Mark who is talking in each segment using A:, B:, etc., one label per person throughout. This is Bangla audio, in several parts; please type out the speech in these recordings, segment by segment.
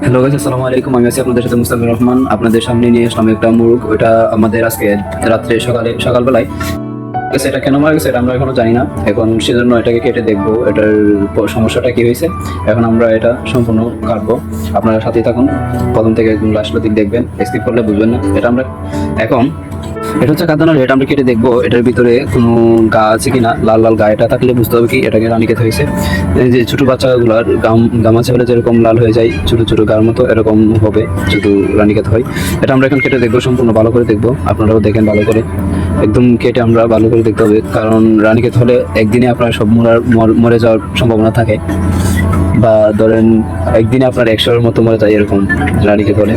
A: হ্যালো গাইস, আসসালামু আলাইকুম। আমি আছি আপনাদের সাথে মুস্তাফিজুর রহমান। আপনাদের সামনে নিয়ে আসলাম একটা মুরগ। ওটা আমাদের আজকে রাত্রে সকালবেলায় গেছে। এটা কেন মারা গেছে এটা আমরা এখনো জানি না। এখন সেজন্য এটাকে কেটে দেখবো এটার সমস্যাটা কি হয়েছে। এখন আমরা এটা সম্পূর্ণ কাটবো। আপনারা সাথেই থাকুন, প্রথম থেকে একদম লাস্ট পর্যন্ত দেখবেন। স্কিপ করলে বুঝবেন না। এখন এটা হচ্ছে কাদানার। এটা আমরা কেটে দেখবো এটার ভিতরে কোনো গা আছে কিনা। লাল লাল গা এটা থাকলে বুঝতে হবে কি এটাকে রানীক্ষেত হয়েছে। এই যে ছোট বাচ্চাগুলার গাম আছে বলে যেরকম লাল হয়ে যায়, ছোট ছোট গার মতো এরকম হবে যদি রানীক্ষেত হয়। এটা আমরা এখন কেটে দেখবো, সম্পূর্ণ ভালো করে দেখবো। আপনারাও দেখেন ভালো করে, একদম কেটে আমরা ভালো করে দেখতে হবে। কারণ রানীক্ষেত হলে একদিনে আপনার সব মরে যাওয়ার সম্ভাবনা থাকে, বা ধরেন একদিনে আপনার 100-এর মতো মরে যায় এরকম রানীক্ষেত হলে।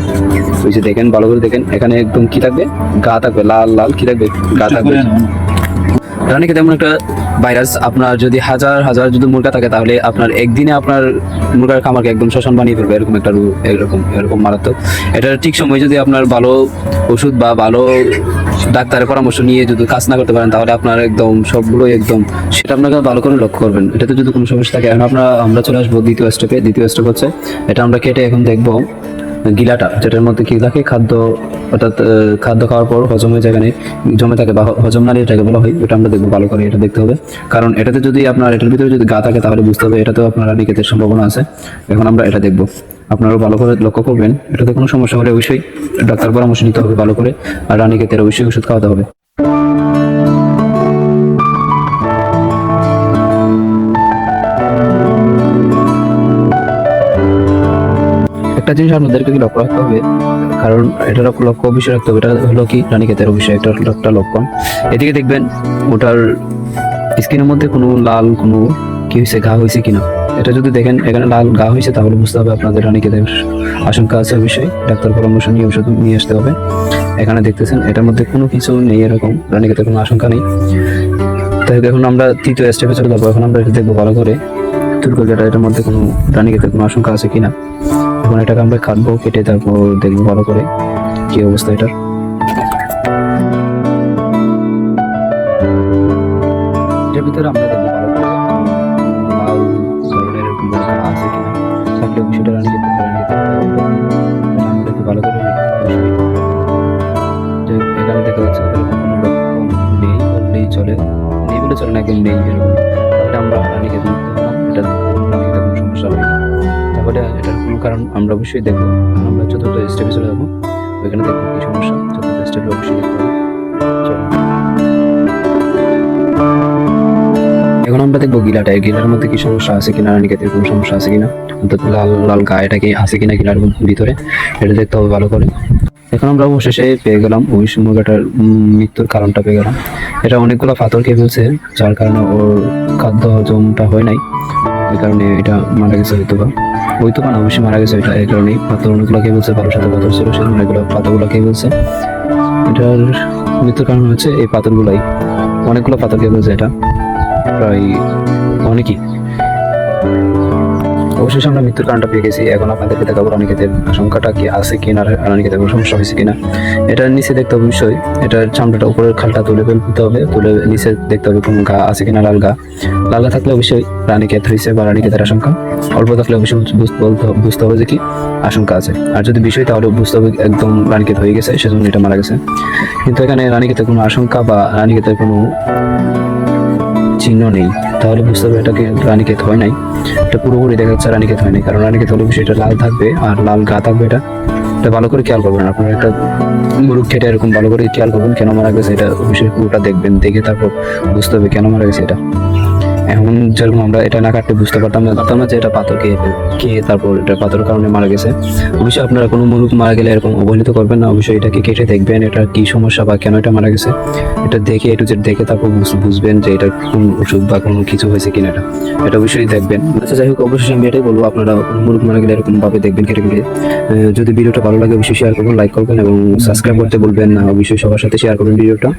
A: ওই যে দেখেন, ভালো করে দেখেন, এখানে একদম কি থাকবে, গা থাকবে, লাল লাল কি থাকবে, গা থাকবে। রানীক্ষেত এমন একটা ভাইরাস, আপনার যদি হাজার হাজার যদি মুরগা থাকে তাহলে আপনার একদিনে আপনার মুরগার খামারকে একদম শ্মশান বানিয়ে ফেলবে। এরকম একটা এরকম মারাত্মক। এটার ঠিক সময় যদি আপনার ভালো ওষুধ বা ভালো ডাক্তারের পরামর্শ নিয়ে যদি কাজ না করতে পারেন তাহলে আপনার একদম সবগুলোই একদম, সেটা আপনাকে ভালো করে লক্ষ্য করবেন। এটাতে যদি কোনো সমস্যা থাকে, এখন আমরা চলে আসবো দ্বিতীয় স্টেপে। দ্বিতীয় স্টেপ হচ্ছে এটা আমরা কেটে এখন দেখবো গিলাটা, যেটার মধ্যে কি থাকে, খাদ্য, অর্থাৎ খাদ্য খাওয়ার পর হজম হয়ে যায়, জমে থাকে বা হজম নালী এটাকে বলা হয়। ওটা আমরা দেখবো ভালো করে, এটা দেখতে হবে। কারণ এটাতে যদি আপনার এটার ভিতরে যদি গা থাকে তাহলে বুঝতে হবে এটাতেও আপনার রানীক্ষেতের সম্ভাবনা আছে। এখন আমরা এটা দেখবো, আপনারাও ভালো করে লক্ষ্য করবেন। এটাতে কোনো সমস্যা হলে অবশ্যই ডাক্তার পরামর্শ নিতে হবে ভালো করে, আর রানীক্ষেতের অবশ্যই ওষুধ খাওয়াতে হবে। একটা জিনিস আপনাদেরকে কি লক্ষ্য রাখতে হবে, কারণ এটা লক্ষ্য অবশ্যই রাখতে হবে। এটা হলো কি রানীক্ষেতের অবশ্যই একটা লক্ষণ। এদিকে দেখবেন ওটার স্কিনের মধ্যে কোনো লাল কোনো কি হয়েছে, ঘা হয়েছে কিনা। এটা যদি দেখেন এখানে লাল ঘা হয়েছে তাহলে বুঝতে হবে আপনাদের রানীক্ষেতের আশঙ্কা আছে। অবশ্যই ডাক্তার পরামর্শ নিয়ে ওষুধ নিয়ে আসতে হবে। এখানে দেখতেছেন এটার মধ্যে কোনো কিছু নেই, এরকম রানীক্ষেতের কোনো আশঙ্কা নেই। তাই এখন আমরা তৃতীয় স্টেপে চলে যাবো। এখন আমরা এটা দেখবো ভালো করে তুরকোজাটা, এটার মধ্যে কোনো রানীক্ষেতের কোনো আশঙ্কা আছে কিনা। এখন এটাকে আমরা কাটবো, কেটে তারপর দেখবো ভালো করে কি অবস্থা এটার। এটার ভিতরে আমরা দেখবো ভালো করে লাল ধরনের এরকম আছে কিনা। থাকলে বিষয়টা রানীক্ষেত দেখবো ভালো করে। যে এখানে দেখা যাচ্ছে এরকম কোনো লক্ষণ নেই, বললেই চলে, নেই বলে চলে না, একদম নেই এরকম। তাহলে আমরা রানীক্ষেত মুক্ত হলাম, এটা রানীক্ষেতে কোনো সমস্যা হয়নি। তাহলে এটার কোনো কারণ আমরা অবশ্যই দেখবো। আমরা চতুর্থ স্টেপে চলে যাবো, ওইখানে দেখবো কি সমস্যা। চতুর্থ স্টেপে অবশ্যই দেখতে হবে। এখন আমরা দেখবো গিলাটা, গিলার মধ্যে কি সমস্যা আছে কিনা, রানীক্ষেতের কোনো সমস্যা আছে কিনা, অর্থাৎ লাল লাল গা এটা কি আছে কিনা গিলার ভিতরে, এটা দেখতে হবে ভালো করে। এখন আমরা অবশেষে পেয়ে গেলাম ওই মুরগাটার মৃত্যুর কারণটা পেয়ে গেলাম। এটা অনেকগুলো পাথর খেয়ে ফেলছে, যার কারণে ওর খাদ্য হজমটা হয় নাই, ওই কারণে এটা মারা গেছে। হয়তো না অবশ্যই মারা গেছে। এটা এই কারণেই পাথর অনেকগুলো খেয়ে ফেলছে, 12-7 পাথর ছিল, সেই অনেকগুলো পাথরগুলো খেয়ে ফেলছে। এটার মৃত্যুর কারণ হচ্ছে এই পাথরগুলাই, অনেকগুলো পাথর খেয়ে ফেলছে। এটা প্রায় অনেকই। অবশেষে আমরা মৃত্যুর কারণটা পেয়ে গেছি। এখন আপনাদেরকে দেখাবো রানীক্ষেতের আশঙ্কাটা কি আছে কিনা, রানীক্ষেতের কোনো সমস্যা হয়েছে কিনা। এটার নিচে দেখতে হবে অবশ্যই, এটার চামড়াটা উপরের খালটা তুলে ফেলতে হবে, তুলে নিচে দেখতে হবে কোনো ঘা আছে কিনা, লাল ঘা থাকলে অবশ্যই রানীক্ষেত হয়েছে বা রানীক্ষেতের আশঙ্কা। অল্প থাকলে অবশ্যই বুঝতে হবে যে কি আশঙ্কা আছে। আর যদি বিষয় তাহলে বুঝতে হবে একদম রানীক্ষেত হয়ে গেছে, সেজন্য এটা মারা গেছে। কিন্তু এখানে রানীক্ষেতের কোনো আশঙ্কা বা রানীক্ষেতের কোনো চিহ্ন নেই, তাহলে বুঝতে হবে এটাকে রানীক্ষেত হয় নাই। এটা পুরোপুরি দেখা যাচ্ছে রানীক্ষেত হয় নাই, কারণ রানীক্ষেত হলে বিষয়টা লাল থাকবে আর লাল গা থাকবে। এটা ভালো করে খেয়াল করবেন। আপনারা একটা মুরগ খেটে এরকম ভালো করে খেয়াল করবেন কেন মারা গেছে, এটা অবশ্যই পুরোটা দেখবেন, দেখে তারপর বুঝতে হবে কেন মারা গেছে এটা। এখন যেরকম আমরা এটা না কাটতে বুঝতে পারতাম না যে এটা পাথর খেয়ে তারপর এটা পাথরের কারণে মারা গেছে। অবশ্যই আপনারা কোনো মুরগ মারা গেলে এরকম অবহেলিত করবেন না, অবশ্যই এটাকে কেটে দেখবেন এটা কি সমস্যা বা কেন এটা মারা গেছে। এটা দেখে একটু দেখে তারপর বুঝবেন যে এটা কোন ওষুধ বা কোনো কিছু হয়েছে কিনা। এটা অবশ্যই দেখবেন। আচ্ছা, যাই হোক, অবশ্যই আমি এটাই বলবো, আপনারা মুরগ মারা গেলে এরকম ভাবে দেখবেন কেটে। যদি ভিডিওটা ভালো লাগে অবশ্যই শেয়ার করবেন, লাইক করবেন এবং সাবস্ক্রাইব করতে বলবেন না। অবশ্যই সবার সাথে শেয়ার করবেন ভিডিওটা।